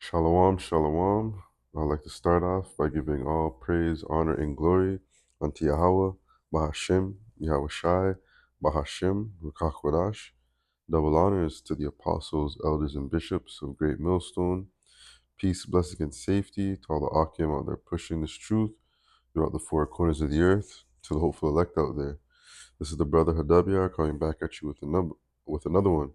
Shalom, shalom. I'd like to start off by giving all praise, honor, and glory unto Yahweh, Bahashem, Yahweh Shai, Bahashem, Rukakwadash. Double honors to the apostles, elders, and bishops of Great Millstone. Peace, blessing, and safety to all the Akim out there pushing this truth throughout the four corners of the earth, to the hopeful elect out there. This is the brother Hadabiah coming back at you with another one.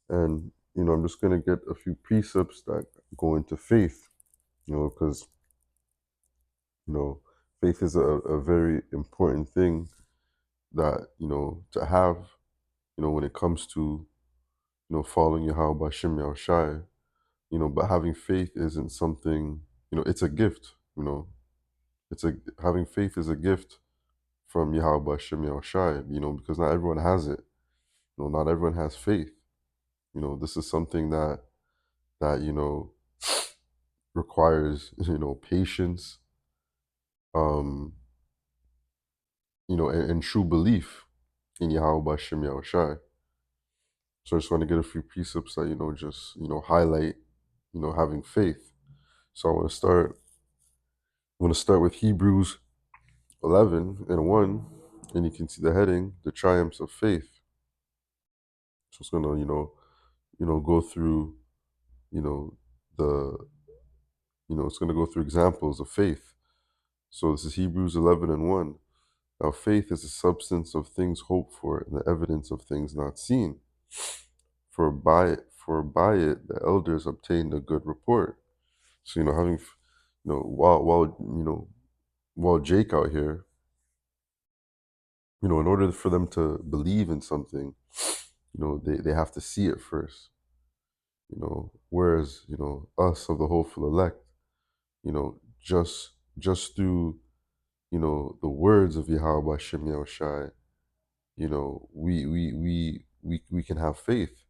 And, I'm just going to get a few precepts that go into faith, because, you know, faith is a very important thing that, to have, when it comes to, following Yahweh Bashem Yahushai, but having faith isn't something, it's a gift, having faith is a gift from Yahweh Bashem Yahushai, because not everyone has it. Not everyone has faith. This is something that requires patience, um, and true belief in Yahweh Bashem Yahushai. So I just want to get a few precepts that just highlight having faith. So I want to start with Hebrews 11:1, and you can see the heading, the triumphs of faith. So it's gonna go through the it's gonna go through examples of faith. So this is Hebrews 11:1. Now faith is the substance of things hoped for and the evidence of things not seen. For by it the elders obtained a good report. So having while Jake out here, in order for them to believe in something, they have to see it first. Whereas us of the hopeful elect, just through the words of Yahweh Shem Yahushai, we can have faith.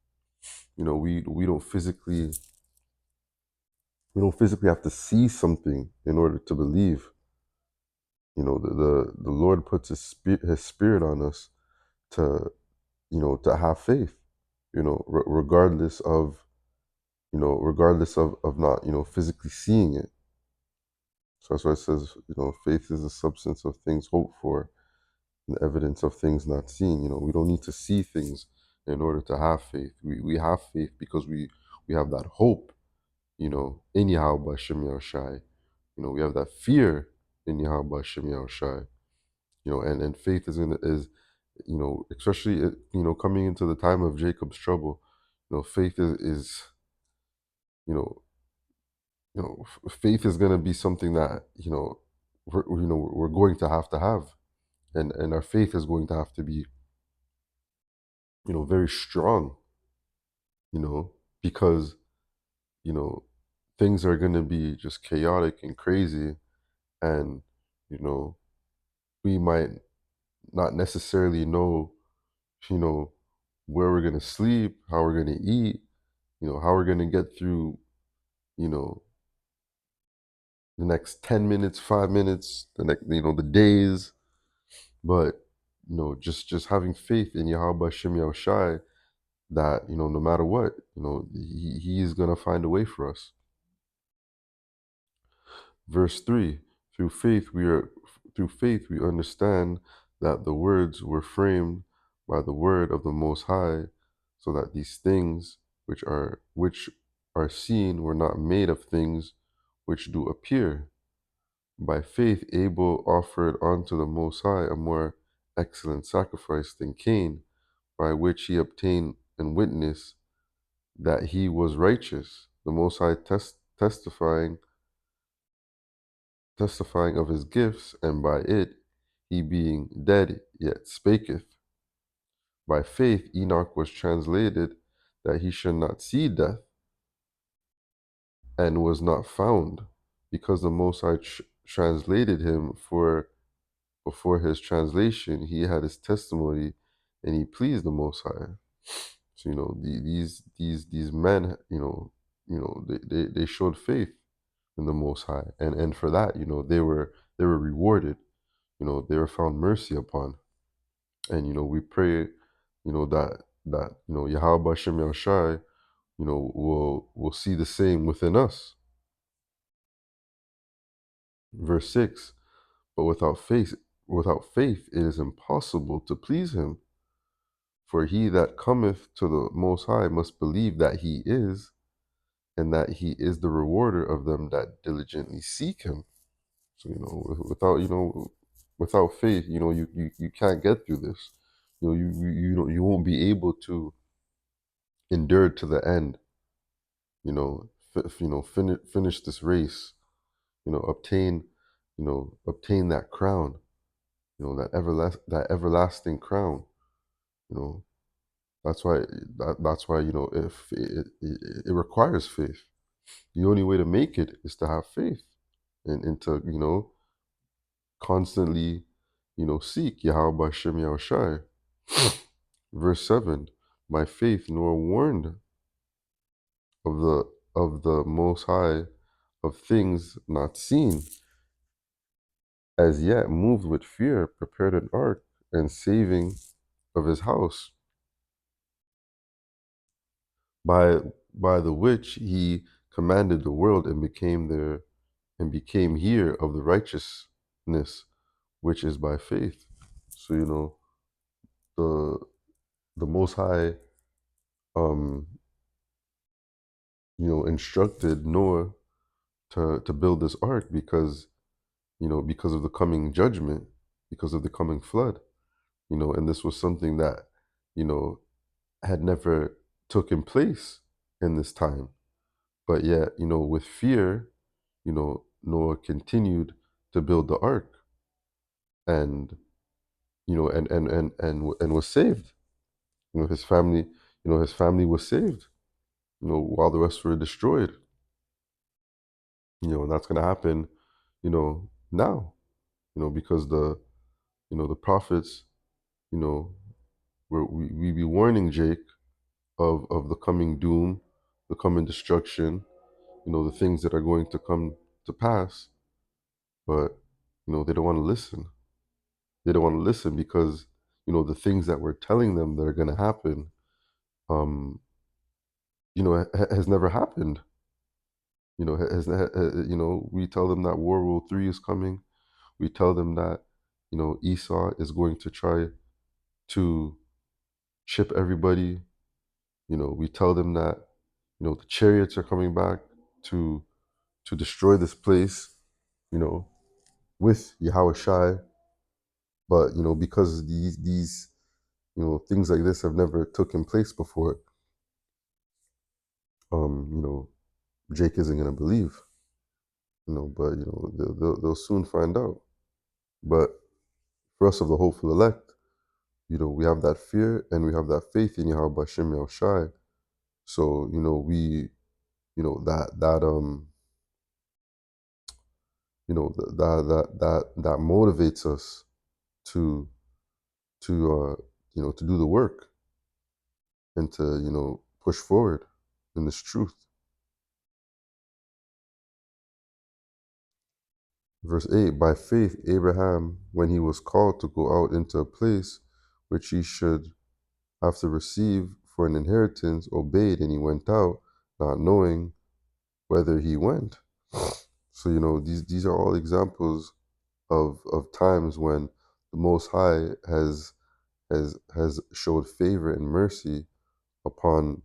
We don't physically have to see something in order to believe. The Lord puts his spirit on us to to have faith, regardless of not physically seeing it. So that's why it says, faith is the substance of things hoped for and the evidence of things not seen. We don't need to see things in order to have faith. We have faith because we have that hope, in Yahweh Shem Yahushai. We have that fear in Yahweh Shem Yahushai. And faith is especially coming into the time of Jacob's trouble. Faith is faith is going to be something that we're going to have, and our faith is going to have to be very strong, because you know things are going to be just chaotic and crazy, and you know we might not necessarily know you know where we're going to sleep, how we're going to eat, how we're going to get through you know the next 10 minutes, 5 minutes, the next the days. But just having faith in Yahweh Shem Yahushai, that no matter what, he is going to find a way for us. Verse 3, through faith we understand that the words were framed by the word of the Most High, so that these things which are seen were not made of things which do appear. By faith Abel offered unto the Most High a more excellent sacrifice than Cain, by which he obtained and witness that he was righteous, the Most High testifying of his gifts, and by it he being dead yet spaketh. By faith Enoch was translated that he should not see death, and was not found, because the Most High translated him. For before his translation he had his testimony, and he pleased the Most High. So these men, they showed faith in the Most High, and for that, they were rewarded. They were found mercy upon, and we pray, that Yahweh Shem Yahushai will see the same within us. Verse 6, but without faith it is impossible to please him. For he that cometh to the Most High must believe that he is, and that he is the rewarder of them that diligently seek him. So, without faith, you can't get through this. You won't be able to endure to the end. Finish this race. Obtain that crown. That everlasting crown. You know, that's why if it requires faith. The only way to make it is to have faith, and to constantly seek Yahweh Shem Yahushai. Verse 7, by faith nor warned of the Most High of things not seen, as yet moved with fear, prepared an ark and saving of his house, by the which he commanded the world and became here of the righteousness which is by faith. So the the Most High um instructed Noah to build this ark because of the coming judgment, because of the coming flood. And this was something that you know had never taken place in this time. But yet, with fear, Noah continued to build the ark, and and was saved. His family was saved. While the rest were destroyed. And that's going to happen. Now. Because the prophets. You know, we be warning Jake of the coming doom, the coming destruction. The things that are going to come to pass. But they don't want to listen. They don't want to listen because the things that we're telling them that are going to happen, um, has never happened. We tell them that World War III is coming. We tell them that Esau is going to try to ship everybody. We tell them that the chariots are coming back to destroy this place. You know, with Yahweh Shai, but because these things like this have never taken place before. um you know Jake isn't going to believe. But they'll soon find out. But for us of the hopeful elect, we have that fear and we have that faith in Yahweh Bashem Yahushai. So we that motivates us to to do the work and to push forward in this truth. Verse 8, by faith Abraham, when he was called to go out into a place which he should have to receive for an inheritance, obeyed, and he went out, not knowing whether he went. So these are all examples of times when the Most High has showed favor and mercy upon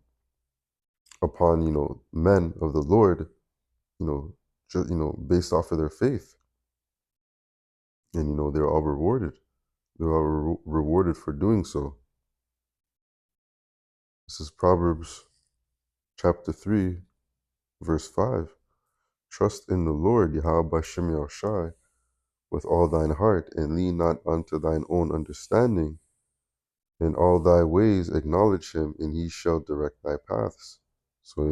men of the Lord, based off of their faith. And they're all rewarded. They're all rewarded for doing so. This is Proverbs chapter 3, verse 5. Trust in the Lord, Yahweh Bashem Yahushai, with all thine heart, and lean not unto thine own understanding. In all thy ways acknowledge him, and he shall direct thy paths. So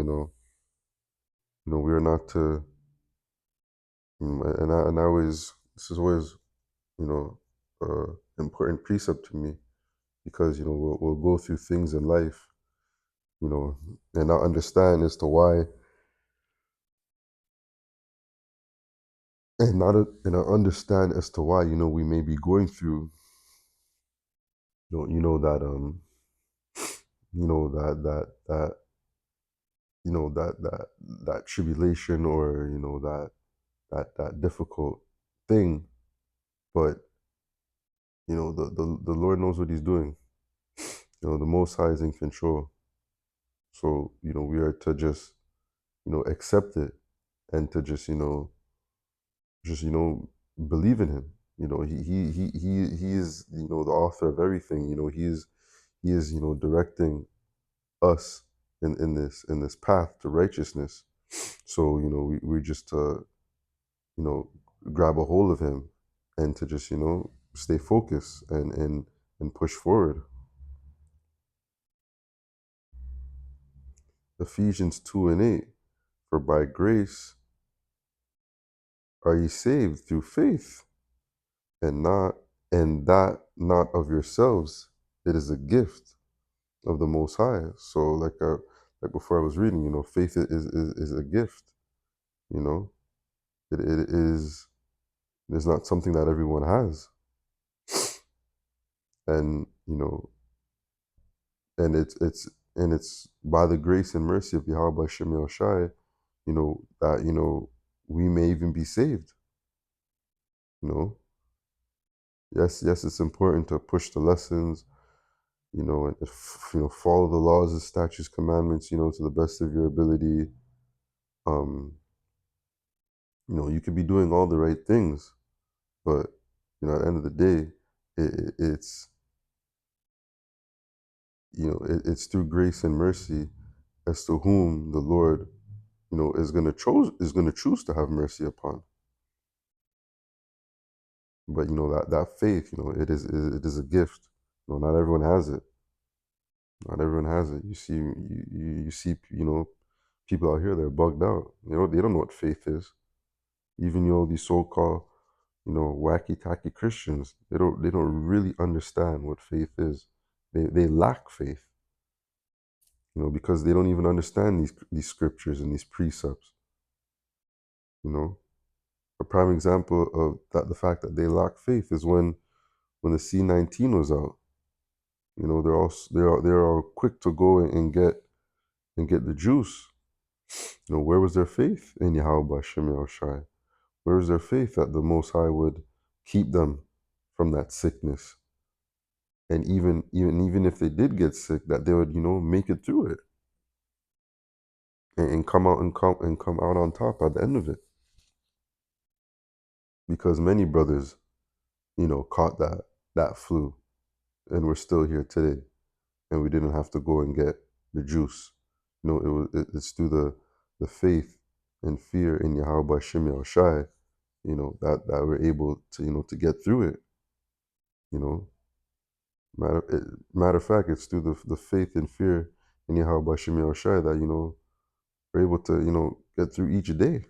we are not to, and I always, this is always important precept to me, because we'll go through things in life, and not understand as to why, and not understand as to why we may be going through that that that tribulation, or that difficult thing. But the Lord knows what He's doing. The Most High is in control. So we are to just accept it, and to just believe in Him. He is the author of everything. He is directing us in this path to righteousness. So we just you know grab a hold of Him, and to just stay focused, and push forward. Ephesians 2:8, for by grace are ye saved through faith, and that not of yourselves, it is a gift of the Most High. So like before I was reading, faith is a gift. You know, it is. It's not something that everyone has, and it's by the grace and mercy of Yahweh Shem El Shai, that we may even be saved. Yes, it's important to push the lessons, and follow the laws and statutes, commandments, to the best of your ability. Um, you could be doing all the right things, but at the end of the day, it's it's through grace and mercy as to whom the Lord, is going to choose to have mercy upon. But that faith, it is a gift. Not everyone has it. Not everyone has it. You see, people out here, they're bugged out. They don't know what faith is. Even these so-called, wacky tacky Christians, they don't really understand what faith is. They lack faith, because they don't even understand these scriptures and these precepts. A prime example of that, the fact that they lack faith, is when the C-19 was out. They're all quick to go and get the juice. Where was their faith in Yahweh Shem El Shai? Where was their faith that the Most High would keep them from that sickness? And even if they did get sick, that they would make it through it, and come out on top at the end of it. Because many brothers, caught that flu, and we're still here today, and we didn't have to go and get the juice. It's through the faith and fear in Yahweh Shem El Shai, that we're able to get through it. Matter of fact, it's through the faith and fear in Yahweh Shem El Shai that we're able to get through each day.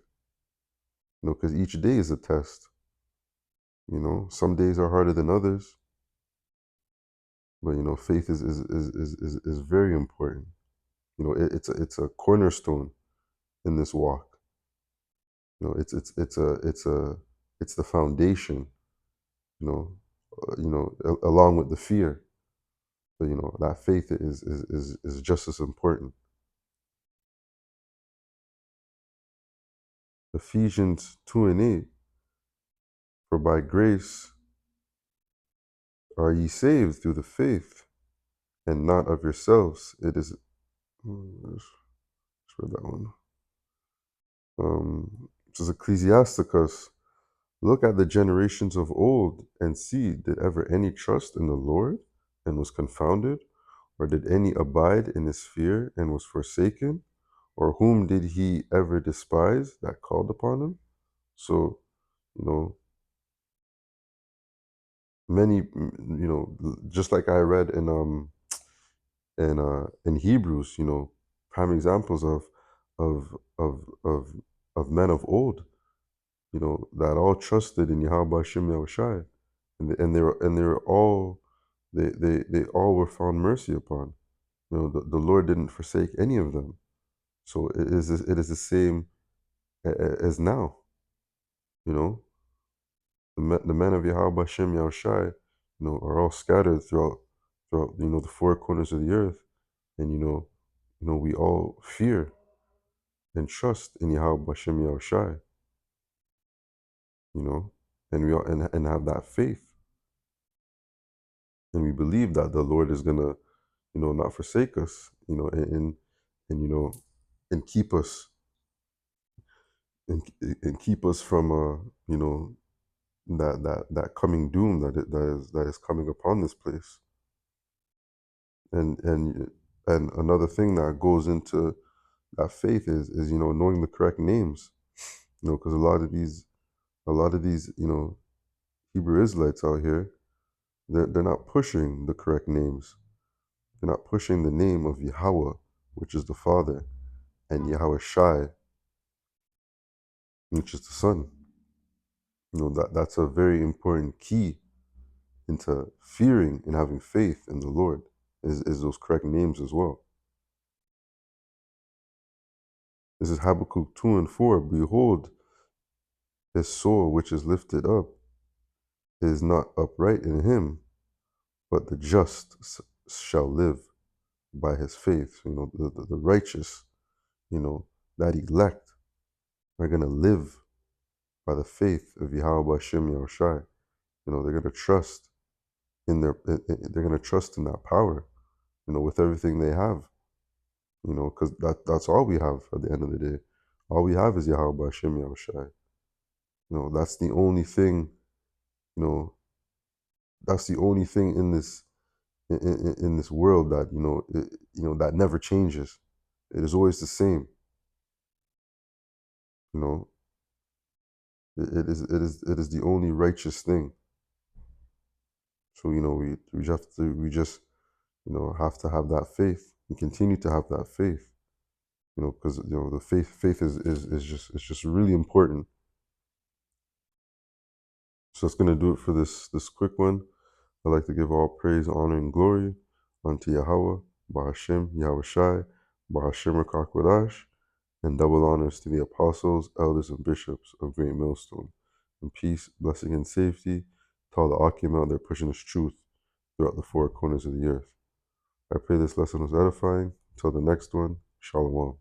Because each day is a test. Some days are harder than others, but faith is very important. It's a cornerstone in this walk. It's the foundation. Along with the fear, but that faith is just as important. Ephesians 2:8, for by grace are ye saved through the faith, and not of yourselves. It is. Let's read that one. This is Ecclesiasticus. Look at the generations of old, and see, did ever any trust in the Lord, and was confounded? Or did any abide in his fear, and was forsaken? Or whom did he ever despise that called upon him? So, many, just like I read in Hebrews, prime examples of of of of men of old, that all trusted in Yahweh Shem Yahushai, and they were all they all were found mercy upon. The Lord didn't forsake any of them. So it is the same as now. The men of Yahweh Shem Yahushai, are all scattered throughout the four corners of the earth, and we all fear. and trust in Yahweh Bashem Yahushai, and we and have that faith, and we believe that the Lord is gonna, not forsake us, and and keep us and keep us from that coming doom that is coming upon this place. And another thing that goes into that faith is knowing the correct names, because a lot of these Hebrew Israelites out here, they're not pushing the correct names. They're not pushing the name of Yahweh, which is the Father, and Yahweh Shai, which is the Son. That's a very important key into fearing and having faith in the Lord, is those correct names as well. This is Habakkuk 2 and 4. Behold, his soul which is lifted up is not upright in him, but the just shall live by his faith. The righteous, that elect are going to live by the faith of Yahweh Hashem Yahushai. They're going to trust they're going to trust in that power, with everything they have, because that's all we have at the end of the day. All we have is Yahweh Hashem Yahushai. That's the only thing, that's the only thing in this world that, that never changes. It is always the same. It is the only righteous thing. So we just have to have that faith and continue to have that faith. Because the faith is just really important. So that's gonna do it for this quick one. I'd like to give all praise, honor, and glory unto Yahweh, Bahashem, Yahweh Shai, Bahashem Rakakwadash, and double honors to the apostles, elders, and bishops of Great Millstone. And peace, blessing, and safety to all the Akim out there pushing this truth throughout the four corners of the earth. I pray this lesson was edifying. Until the next one, Shalom.